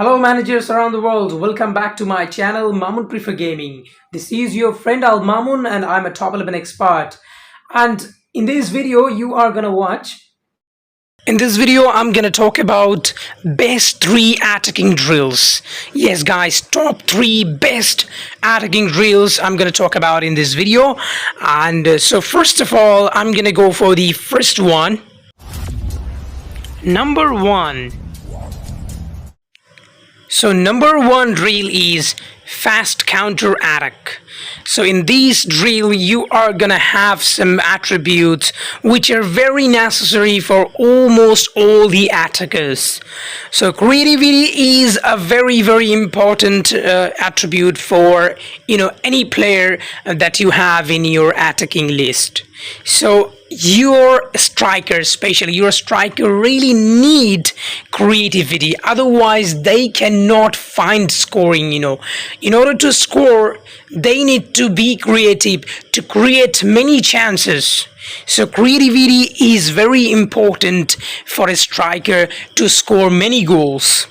Hello managers around the world, welcome back to my channel Mamun Prefer Gaming. This is your friend Al Mamun and I'm a top 11 expert. And in this video you are gonna watch. In this video I'm gonna talk about best 3 attacking drills. Yes guys, top 3 best attacking drills I'm gonna talk about in this video. And so first of all I'm gonna go for the first one. Number 1. So number 1 drill is fast counter attack. So in this drill you are gonna have some attributes which are very necessary for almost all the attackers. So creativity is a very important attribute for any player that you have in your attacking list. So your striker, especially your striker, really need creativity, otherwise they cannot find scoring. In order to score they need to be creative to create many chances. So creativity is very important for a striker to score many goals.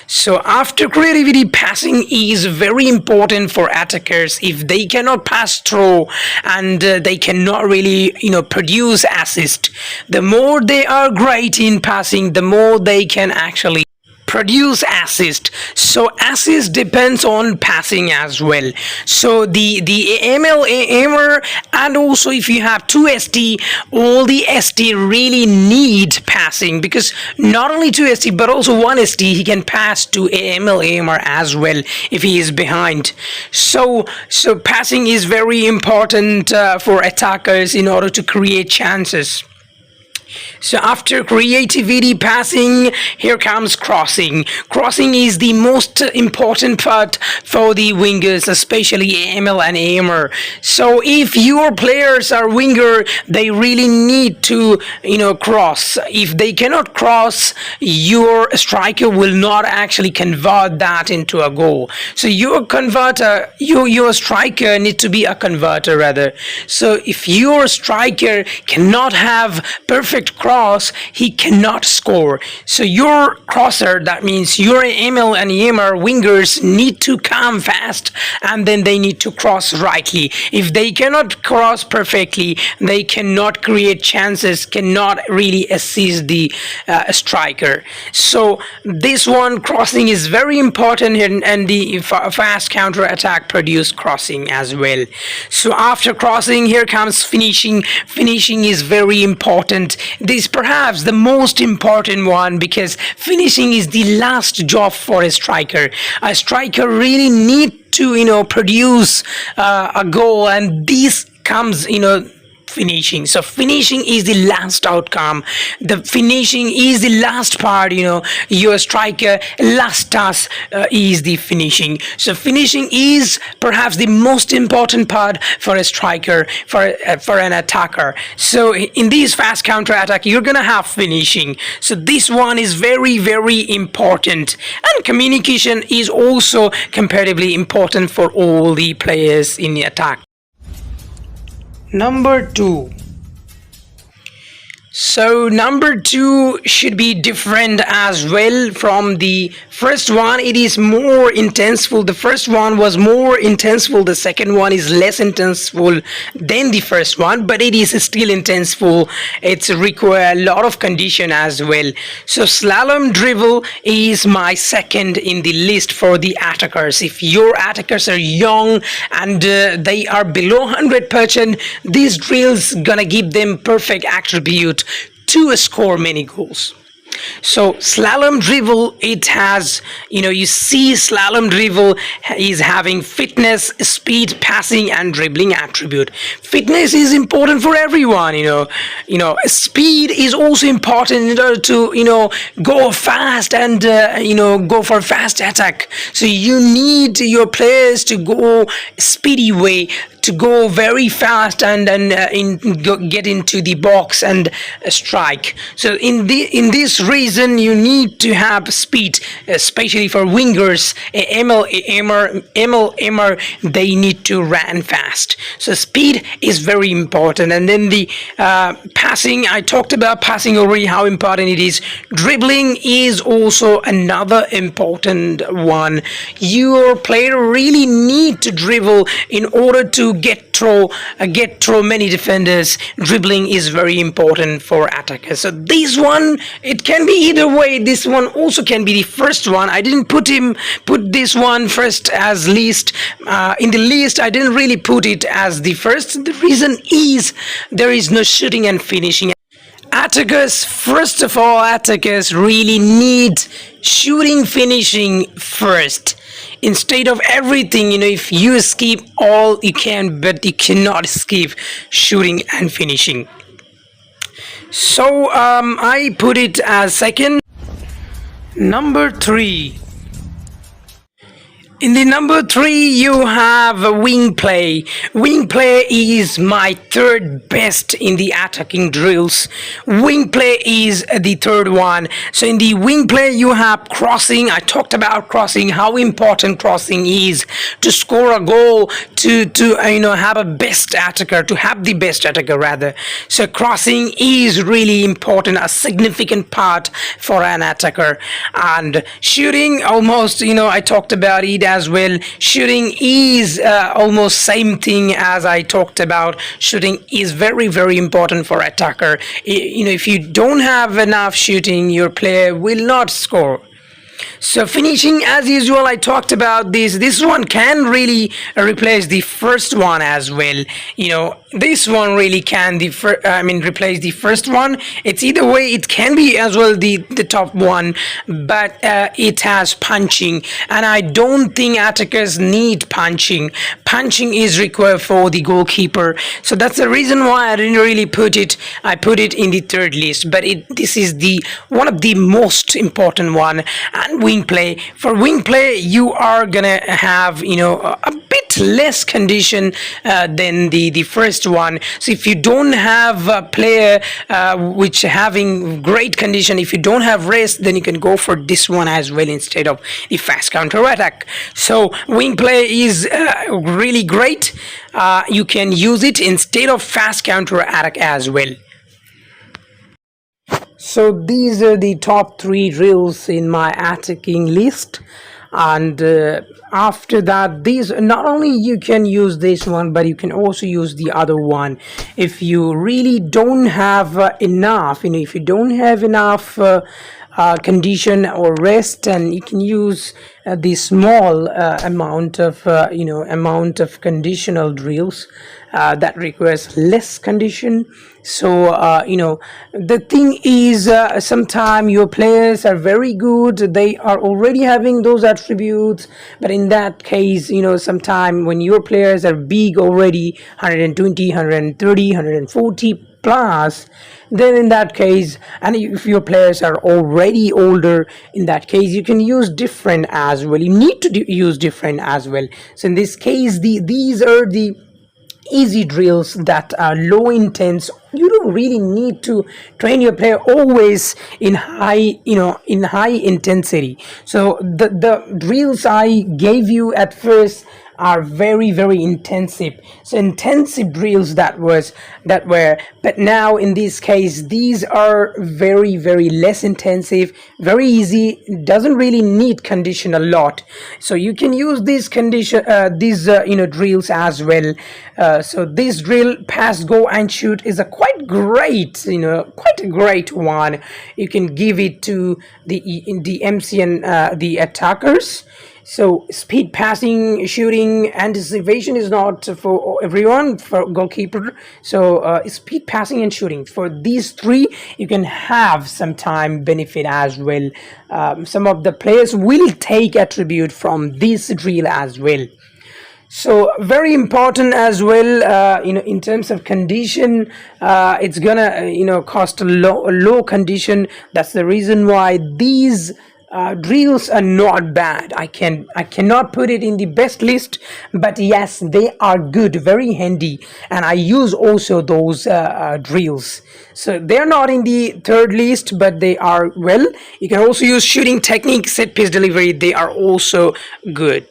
So after creativity, passing is very important for attackers. If they cannot pass through and they cannot really produce assist, the more they are great in passing, the more they can actually produce assist. So assist depends on passing as well. So the AML, AMR, and also if you have 2 ST, all the ST really need passing, because not only 2 ST but also 1 ST, he can pass to AML, AMR as well if he is behind. So passing is very important for attackers in order to create chances. So after creativity, passing, here comes crossing. Crossing is the most important part for the wingers, especially AML and AMR. So if your players are winger, they really need to cross. If they cannot cross, your striker will not actually convert that into a goal. So your converter, your striker need to be a converter rather. So if your striker cannot have perfect cross, he cannot score. So your crosser, that means your ML and EMR wingers, need to come fast and then they need to cross rightly. If they cannot cross perfectly, they cannot create chances, cannot really assist the striker. So this one, crossing, is very important, and the fast counter attack produce crossing as well. So after crossing, here comes finishing. Finishing is very important. This is perhaps the most important one, because finishing is the last job for a striker. A striker really need to produce a goal, and this comes finishing. So finishing is the last outcome. The finishing is the last part. Your striker last task is the finishing. So finishing is perhaps the most important part for a striker, for an attacker. So in this fast counter attack, you're gonna have finishing. So this one is very important, and communication is also comparatively important for all the players in the attack. Number 2. So number 2 should be different as well from the first one. It is more intenseful. The first one was more intenseful. The second one is less intenseful than the first one, but it is still intenseful. It's require a lot of condition as well. So slalom dribble is my second in the list for the attackers. If your attackers are young and they are below 100%, this drill's gonna give them perfect attribute to score many goals. So slalom dribble, it has, you see slalom dribble is having fitness, speed, passing and dribbling attribute. Fitness is important for everyone. Speed is also important in order to go fast and go for fast attack. So you need your players to go speedy way to go very fast and get into the box and strike. So in this reason, you need to have speed, especially for wingers. ML, they need to run fast. So speed is very important. And then the passing, I talked about passing already, how important it is. Dribbling is also another important one. Your player really need to dribble in order to get through many defenders. Dribbling is very important for attackers. So this one, it can be either way. This one also can be the first one. I didn't put this one first as least. In the list, I didn't really put it as the first. The reason is there is no shooting and finishing. Attackers, first of all, attackers really need shooting, finishing first. Instead of everything, if you skip all you can, but you cannot skip shooting and finishing. So I put it as second. Number 3. In the number 3, you have wing play. Wing play is my third best in the attacking drills. Wing play is the third one. So in the wing play, you have crossing. I talked about crossing, how important crossing is to score a goal, to have a best attacker, to have the best attacker rather. So crossing is really important, a significant part for an attacker. And shooting, almost, I talked about it as well. Shooting is almost same thing as I talked about. Shooting is very, very important for attacker. If you don't have enough shooting, your player will not score. So finishing, as usual, I talked about this. This one can really replace the first one as well. This one really can replace the first one. It's either way. It can be as well the top one, but it has punching, and I don't think attackers need punching. Punching is required for the goalkeeper. So that's the reason why I didn't really put it. I put it in the third list, but this is the one of the most important one. And wing play. For wing play, you are gonna have a bit less condition than the first one. So if you don't have a player which having great condition, if you don't have rest, then you can go for this one as well instead of the fast counter attack. So wing play is really great. You can use it instead of fast counter attack as well. So these are the top 3 drills in my attacking list, and after that, these not only you can use this one, but you can also use the other one if you really don't have enough. If you don't have enough condition or rest, and you can use the small amount of conditional drills that requires less condition. So the thing is, sometimes your players are very good, they are already having those attributes, but in that case, sometimes when your players are big already, 120, 130, 140 plus, then in that case, and if your players are already older, in that case you can use different as well. You need to use different as well. So in this case, these are the easy drills that are low intense. You don't really need to train your player always in high intensity. So the drills I gave you at first are very, very intensive. So intensive drills that were, but now in this case, these are very, very less intensive, very easy, doesn't really need condition a lot. So you can use these drills as well. So this drill, pass, go and shoot, is a quite a great one. You can give it to the MC and the attackers. So speed, passing, shooting, anticipation is not for everyone, for goalkeeper. So speed, passing and shooting, for these 3 you can have some time benefit as well. Some of the players will take attribute from this drill as well. So very important as well, in terms of condition, it's gonna cost a low condition. That's the reason why these drills are not bad. I cannot put it in the best list, but yes, they are good, very handy, and I use also those drills. So they are not in the third list, but they are well. You can also use shooting technique, set piece delivery. They are also good.